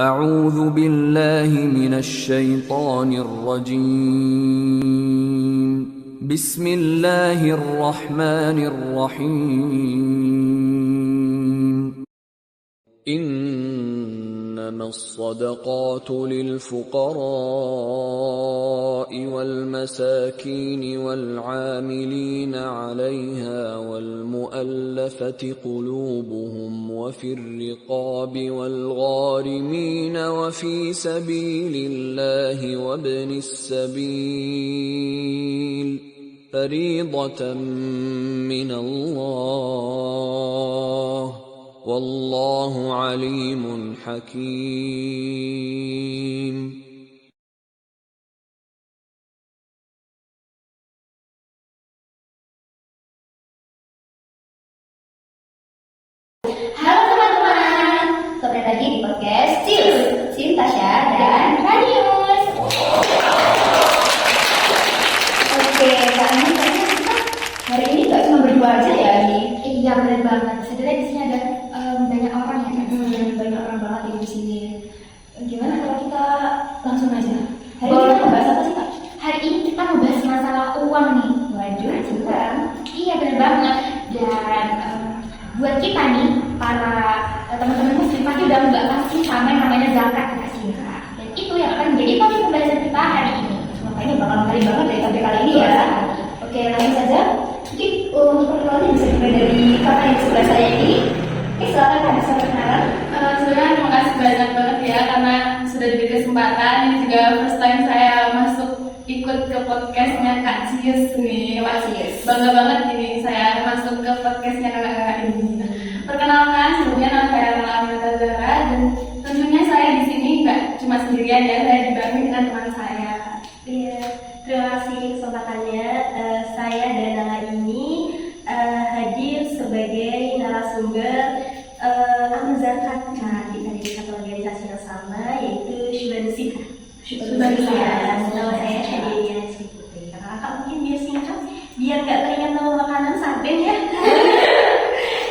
أعوذ بالله من الشيطان الرجيم. بسم الله الرحمن الرحيم. إنما الصدقات للفقراء والمساكين والعاملين عليها والمؤلفة قلوبهم وفي الرقاب والغارمين وفي سبيل الله وابن السبيل فريضة من الله والله عليم حكيم. Halo teman-teman, selamat lagi di podcast Cil Tasya dan Radius. Oke, Kak Ani, kita hari ini nggak cuma berdua aja ya ini? Iya benar banget. Sebenarnya di sini ada banyak orang ya, banyak orang banget di sini. Gimana kalau kita langsung aja? Hari ini kita membahas apa sih Kak? Hari ini kita membahas masalah uang nih. Waduh, cinta. Iya benar banget. Dan buat kita nih, para teman-teman muslim pasti udah nggak pasti sama yang namanya zakat nggak sih Kak? Dan itu yang akan menjadi topik pembahasan kita hari ini. Makanya bakal menarik banget dari topik kali ini ya. Oke, langsung saja. Mungkin untuk perkenalan bisa dimulai dari kakak yang sebelah saya ini. Oke, silakan Kak, bisa perkenalan. Sebenarnya terima kasih banyak banget ya karena sudah diberi kesempatan. Ini juga first time saya masuk ikut ke podcastnya Kak Cius nih. Wah, bangga banget ini saya masuk ke podcastnya kakak ini. Perkenalkan, sebelumnya nama saya Aminata Zahra dan tentunya saya di sini nggak cuma sendirian ya, saya dibantu dengan teman saya. Iya, terima kasih kesempatannya. Saya dan Nala ini hadir sebagai narasumber amil zakat. Nah, kita di satu organisasi yang sama yaitu Syubansika. Nama saya Syadiya Putri. Kakak mungkin biar singkat, biar nggak teringat nama makanan sarden ya.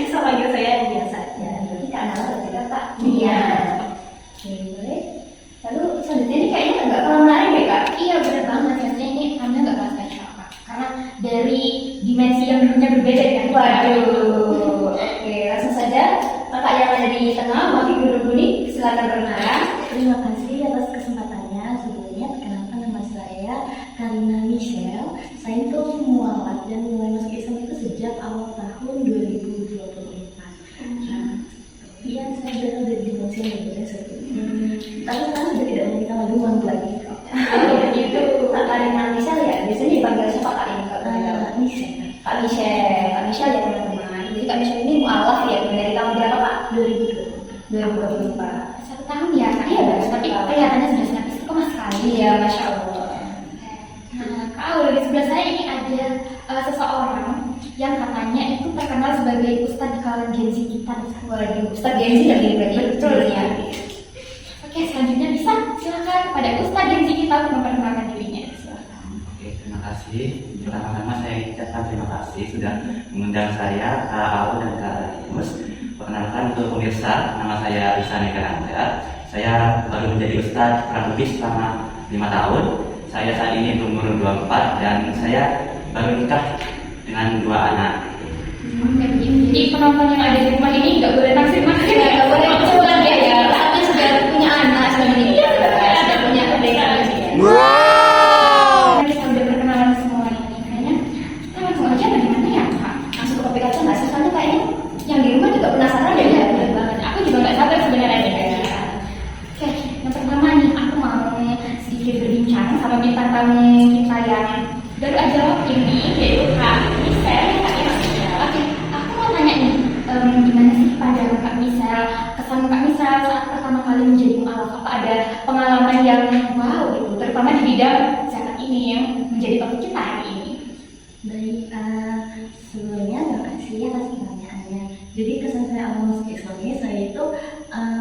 Bisa panggil saya biasa saja. Jadi Kak Nala berarti Kak. Iya. Oke, boleh. Lalu selanjutnya ini kayaknya nggak kalah menarik ya Kak? Iya benar banget, rasanya ini Anda nggak kalah spesial Kak. Karena dari dimensi yang dulunya berbeda kan. Waduh. Oke, langsung saja Kakak yang ada di tengah, mungkin duduk nih, silakan perkenalan. Terima kasih atas kesempatannya. Sebelumnya perkenalkan nama saya Karina Michelle. Saya itu mualaf dan mulai masuk Islam itu sejak awal tahun 2024. Nah, iya saya berasal dari dimensi yang berbeda sebelumnya. Tapi sekarang sudah tidak meminta maluan lagi. Itu Kak Karina Michelle ya, biasanya dipanggil siapa Kak ini? Michelle. Kak Michelle ya teman-teman. Jadi Kak Michelle ini mualaf ya, dari tahun berapa Kak? 2024. 1 tahun ya Kak? Iya benar, tapi kelihatannya sudah sangat istiqomah sekali ya, Masya Allah. Nah Kak Aul, di sebelah saya ini ada seseorang yang katanya itu terkenal sebagai ustadz di kalangan Gen Z kita. Waduh, ustadz Gen Z lagi berarti? Betul ya. Oke, selanjutnya bisa silakan pada ustadz Gen Z kita untuk memperkenalkan dirinya. Silakan. Oke, terima kasih. Pertama-tama saya ucapkan terima kasih sudah mengundang saya, Kak Aul dan Kak Radius. Perkenalkan untuk pemirsa, nama saya Rizani Karangga. Saya baru menjadi ustadz kurang lebih selama 5 tahun. Saya saat ini berumur 24 dan saya baru nikah dengan 2 anak. Jadi penonton yang ada di rumah ini nggak boleh naksir maksir, nggak boleh mencoba ya. Tapi sudah punya anak, sudah menikah, sudah punya adik. Wow. Kita udah perkenalan semua ini, kayaknya kita langsung aja bagaimana ya Kak? Langsung ke topik aja nggak sih? Soalnya kayaknya yang di rumah juga penasaran ya, benar banget. Aku juga nggak sabar sebenarnya ya. Oke, yang pertama nih aku mau sedikit berbincang sama bintang tamu kita yang baru aja ini, yaitu Kak Michelle. Oke, aku mau tanya nih, gimana sih pandangan Kak Michelle, kesan Kak Michelle saat pertama kali menjadi mualaf? Apa ada pengalaman yang wow gitu, terutama di bidang zakat ini yang menjadi topik kita hari ini? Baik, sebelumnya terima kasih atas pertanyaannya. Jadi kesan saya awal masuk Islam ini, saya itu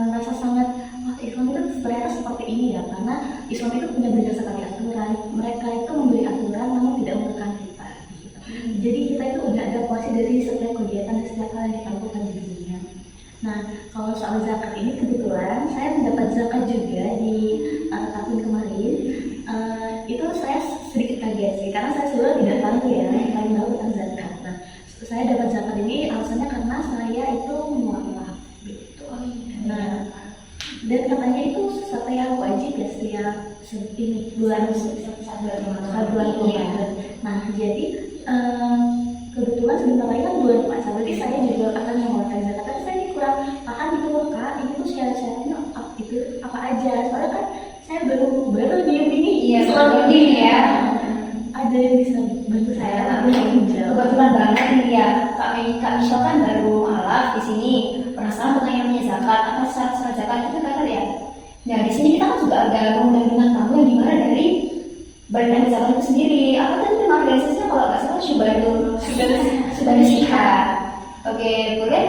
merasa sangat, wah Islam itu ternyata seperti ini ya, karena Islam itu punya banyak sekali aturan. Mereka itu memberi aturan namun tidak menekan kita. Jadi kita itu udah ada puasa dari setiap kegiatan dan setiap hal yang kita lakukan di dunia. Nah, kalau soal zakat ini kebetulan saya mendapat zakat juga di tahun kemarin. Itu saya sedikit kaget sih, karena saya sebenarnya tidak tahu ya, paling tahu tentang zakat. Nah, saya dapat zakat ini alasannya karena saya itu mualaf gitu. Nah, dan katanya itu sesuatu yang wajib ya setiap ini bulan Ramadan. Nah, jadi kebetulan sebentar lagi kan bulan puasa, berarti saya juga akan mengeluarkan zakat. Tapi saya ini kurang paham gitu loh Kak, ini tuh syarat-syaratnya itu apa aja? Soalnya kan saya baru diem ini. Iya, soal ini ya. Ada yang bisa bantu saya? Kebetulan banget nih ya, Kak Michelle kan baru mualaf di sini. Penasaran tentang yang namanya zakat, apa syarat-syarat zakat itu kan ya? Nah di sini kita kan juga ada undang-undang kamu yang dimana dari Badan Zakat itu sendiri. Apa tadi nama organisasinya kalau nggak salah sudah disihat. Oke, boleh.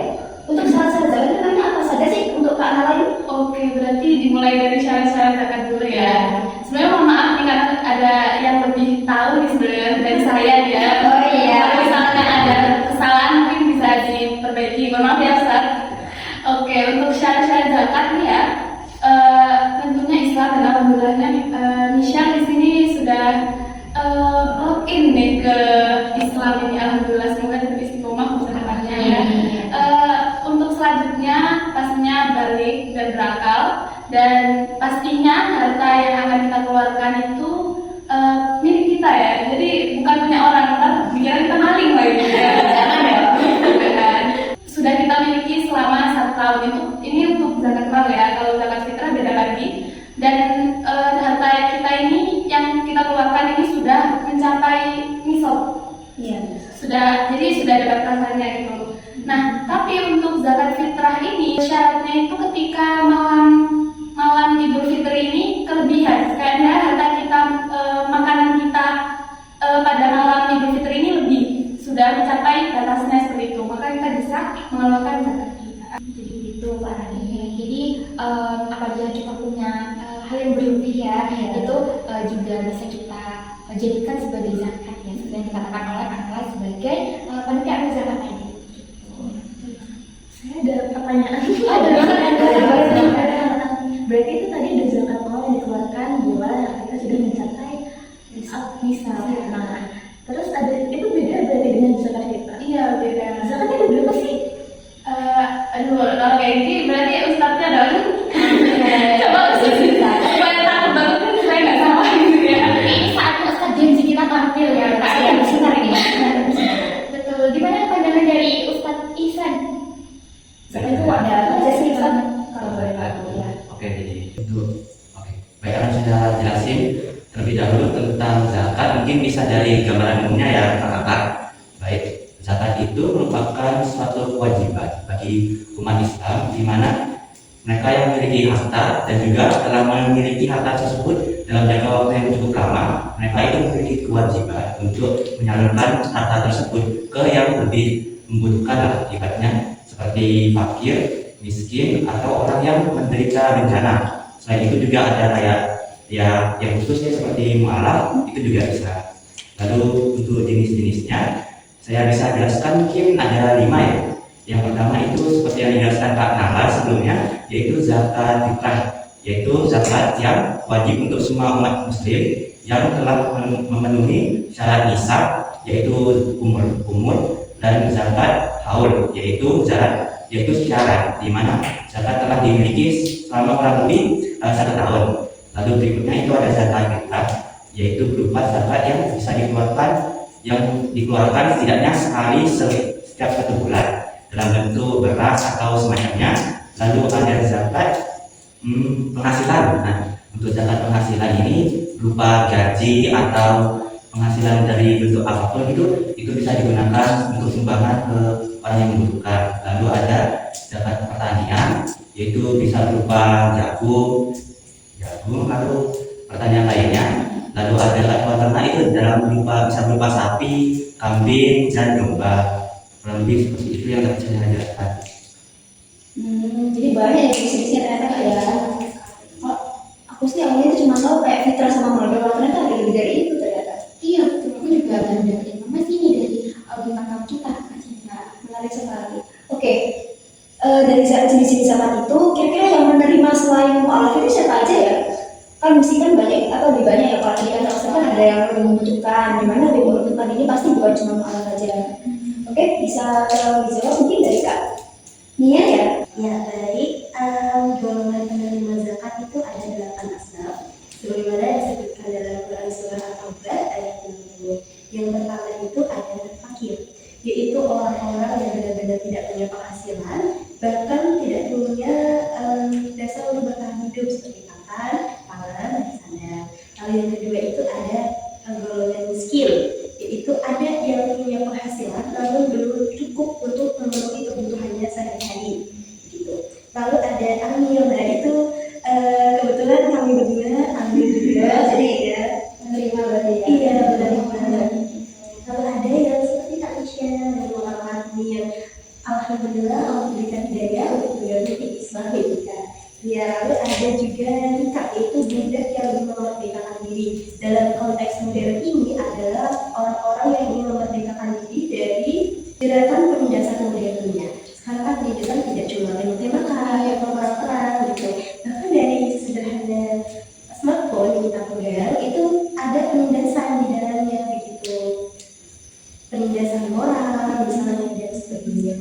Untuk syarat-syarat zakat itu namanya apa saja sih untuk Kak Nala ini? Oke, berarti dimulai dari syarat-syarat zakat dulu ya. Sebenarnya mohon maaf nih karena ada yang lebih tahu nih sebenarnya dari saya ya. Oh iya. Kalau misalnya ada kesalahan mungkin bisa diperbaiki. Mohon maaf ya Ustaz. Oke, untuk syarat-syarat zakat nih ya, tentunya Islam dan alhamdulillahnya Michelle di sini sudah login nih ke Islam ini, alhamdulillah, semoga tetap istiqomah masa depannya ya. Untuk selanjutnya pastinya balik dan berakal, dan pastinya harta yang akan kita keluarkan itu milik kita ya, jadi bukan punya orang, kan pikiran kita maling lagi ya. Jangan ya. Sudah kita miliki selama 1 tahun itu, ini untuk zakat mal ya. Kalau zakat fitrah beda lagi. Dan harta kita ini yang kita keluarkan ini sudah mencapai nisab. Iya. Jadi sudah ada batasannya gitu. Nah, tapi untuk zakat fitrah ini syaratnya itu ketika malam Idul Fitri ini kelebihan. Kayaknya harta kita, makanan kita pada malam Idul Fitri ini lebih sudah mencapai batasnya seperti itu, maka kita bisa mengeluarkan zakat kita. Jadi itu Pak Rani. Jadi apabila kita punya hal yang berlebih ya, itu juga bisa kita jadikan sebagai zakat ya, dan dikatakan oleh Kak sebagai panitia amil zakat tadi. Saya ada pertanyaan. Berarti itu tadi ada zakat mal yang dikeluarkan bila kita sudah mencapai nisab. Nah, terus ada itu beda berarti dengan zakat fitrah? Iya, beda. Zakatnya ada berapa sih? Kalau kayak gini berarti ustadznya ada. Coba ustadz supaya takut banget kan saya nggak sama gitu ya. Ini saatnya Ustadz janji kita tampil ya, Kak. Ya, sebentar ini. Betul. Gimana pandangan dari Ustadz Ihsan? Zakat itu ada aja sih Ustaz, kalau boleh tahu ya. Oke, jadi itu oke. Baik, karena sudah jelasin terlebih dahulu tentang zakat, mungkin bisa dari gambaran umumnya ya kakak. Baik, zakat itu merupakan suatu kewajiban bagi umat Islam, di mana mereka yang memiliki harta dan juga telah memiliki harta tersebut dalam jangka waktu yang cukup lama, mereka itu memiliki kewajiban untuk menyalurkan harta tersebut ke yang lebih membutuhkan akibatnya, seperti fakir, miskin, atau orang yang menderita bencana. Selain itu juga ada kayak ya yang khususnya seperti mualaf, itu juga bisa. Lalu untuk jenis-jenisnya saya bisa jelaskan mungkin ada 5 ya. Yang pertama itu seperti yang dijelaskan Kak Nala sebelumnya, yaitu zakat fitrah, yaitu zakat yang wajib untuk semua umat muslim yang telah memenuhi syarat nisab, yaitu umur dan zakat haul, yaitu syarat di mana zakat telah dimiliki selama kurang lebih 1 tahun. Lalu berikutnya itu ada zakat fitrah, yaitu berupa zakat yang bisa dikeluarkan setidaknya sekali setiap 1 bulan dalam bentuk beras atau semacamnya. Lalu ada zakat penghasilan. Nah, untuk zakat penghasilan ini berupa gaji atau penghasilan dari bentuk apapun itu bisa digunakan untuk sumbangan ke orang yang membutuhkan. Lalu ada zakat pertanian, yaitu bisa berupa jagung, lalu pertanian lainnya. Lalu ada zakat ternak, itu bisa berupa sapi, kambing, dan domba. Kurang lebih seperti itu yang dapat saya jelaskan. Jadi banyak ya jenis-jenisnya ternyata ya. Oh, aku sih awalnya itu cuma tahu kayak fitrah sama modal, ternyata ada lebih dari itu ternyata. Iya, betul. Aku juga baru dapat informasi ini dari bintang tamu kita, Kak Cinta. Menarik sekali. Oke, dari jenis-jenis zakat itu kira-kira yang menerima selain mu'alaf itu siapa aja ya? Kan mesti kan banyak atau lebih banyak ya, kalau tadi kan ada yang lebih membutuhkan, dimana lebih membutuhkan ini pasti bukan cuma mu'alaf aja. Oke, bisa dijawab mungkin dari Kak Nia ya? Ya, baik. Golongan penerima zakat itu ada 8 asbab. Sebagaimana disebutkan dalam Quran surah Al-Taubat ayat 60. Yang pertama itu ada fakir, yaitu orang-orang yang benar-benar tidak punya penghasilan, bahkan tidak punya dasar untuk bertahan hidup seperti pakan, pangan, dan sandang. Lalu yang kedua itu ada golongan miskin, yaitu ada yang punya penghasilan namun belum cukup untuk memenuhi kebutuhannya sehari-hari. Gitu. Lalu ada amil, nah itu kebetulan kami berdua ambil juga, jadi ya Menerima berarti ya? iya benar-benar. Lalu ada yang seperti Kak Misha dan orang yang alhamdulillah Allah berikan hidayah untuk mengikuti Islam juga. Ya, lalu ada juga nikah, yaitu budak yang ingin memerdekakan diri. Dalam konteks modern ini adalah orang-orang yang ingin memerdekakan diri dari jeratan penindasan modernnya. Sekarang kan penindasan tidak cuma tembak-tembakan, perang-perang gitu. Bahkan dari sederhana smartphone yang kita pegang itu ada penindasan di dalamnya begitu. Penindasan moral misalnya dan sebagainya.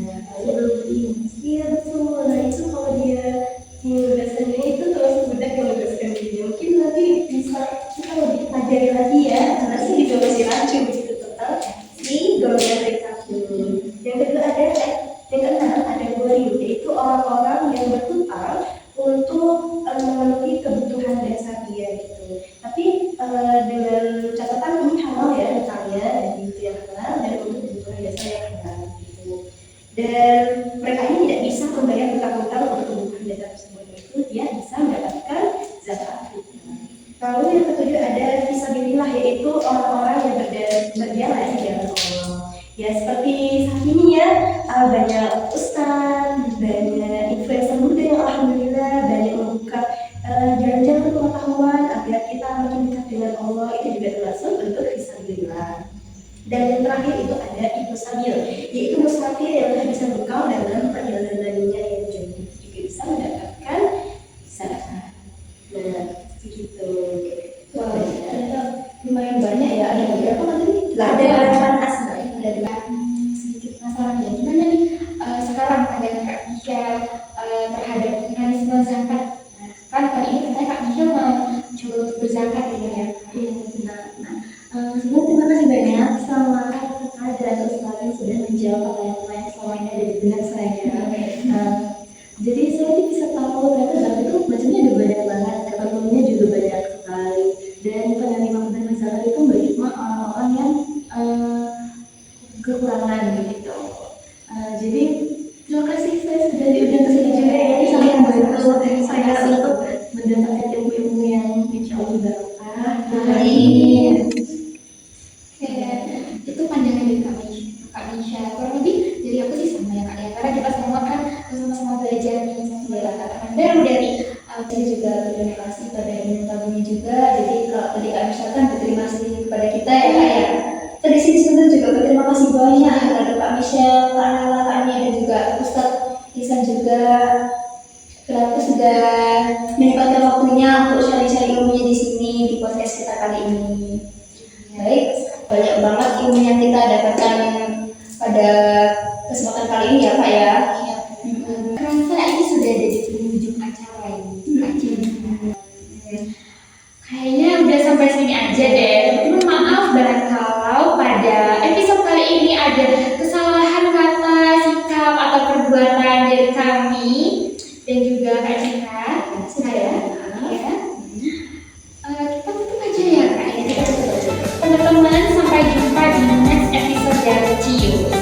Iya betul. Nah itu kalau dia membebaskannya itu terus budak yang membebaskan diri, mungkin nanti bisa kita lebih pelajari lagi ya, karena sih juga masih rancu begitu total si golongan rekapitulasi. Yang kedua ada yang keenam ada goriu, yaitu orang-orang yang berhutang untuk memenuhi kebutuhan dasar dia gitu. Tapi dengan catatan ini halal ya hutangnya, dan itu yang halal dan untuk kebutuhan dasar yang halal gitu. Dan mereka ini tidak bisa membayar hutang-hutang untuk kebutuhan dasar tersebut, itu dia bisa mendapatkan zakat. Lalu yang ketujuh ada fisabilillah, yaitu orang-orang yang berjalan di jalan Allah. Ya seperti saat ini ya, banyak ustaz, banyak influencer muda yang alhamdulillah banyak membuka jalan-jalan pengetahuan agar kita makin dekat dengan Allah, itu juga termasuk bentuk fisabilillah. Dan yang terakhir itu ada ibnu sabil, yaitu musafir yang bisa bekal dalam perjalanannya yang jauh, juga bisa mendapatkan zakat. Nah, begitu. Wah, ternyata lumayan banyak ya. Ada beberapa kan tadi? Ada 8 asbab. Ada sedikit masalah ya. Gimana nih sekarang pandangan Kak Michelle terhadap mekanisme zakat? Nah, kan kali ini katanya Kak Michelle mau coba untuk berzakat ya. Sebelum terima kasih banyak sama kakak dan ustaz yang sudah menjawab pertanyaan selama ini ada di benak saya. Jadi saya bisa tahu ternyata zakat itu macamnya ada banyak banget, ketentuannya juga banyak sekali. Dan penerima zakat itu baik cuma orang-orang yang kekurangan gitu. Jadi terima kasih saya sudah diundang ke sini juga ya, sangat membantu saya untuk mendapatkan ilmu-ilmu yang insya Allah barokah. Amin. Itu pandangan dari Kak Misha. Kurang lebih dari aku sih sama ya Kak ya, karena kita semua kan sama-sama belajar nih, sama katakan baru dari saya juga berterima kasih pada Ibnu Tabuni juga. Jadi kalau tadi Kak Misha kan berterima kasih kepada kita ya Kak ya. Tadi sini sebenarnya juga berterima kasih banyak kepada Kak Misha, Kak Nala, Kak Nia dan juga Ustadz Ihsan juga. Kenapa sudah menyempatkan waktunya untuk sharing-sharing ilmunya di sini di podcast kita kali ini. Baik, banyak banget ilmu yang kita dapatkan pada kesempatan kali ini ya Pak ya. Kerasa ini sudah ada di penghujung acara ini. Kayaknya udah sampai sini aja deh. Teman-teman maaf banget kalau pada episode kali ini ada kesalahan kata, sikap atau perbuatan dari kami dan juga Kak Cika, saya. Ya. Kita tutup aja ya Kak. Teman-teman, sampai jumpa di next episode dari Ciu.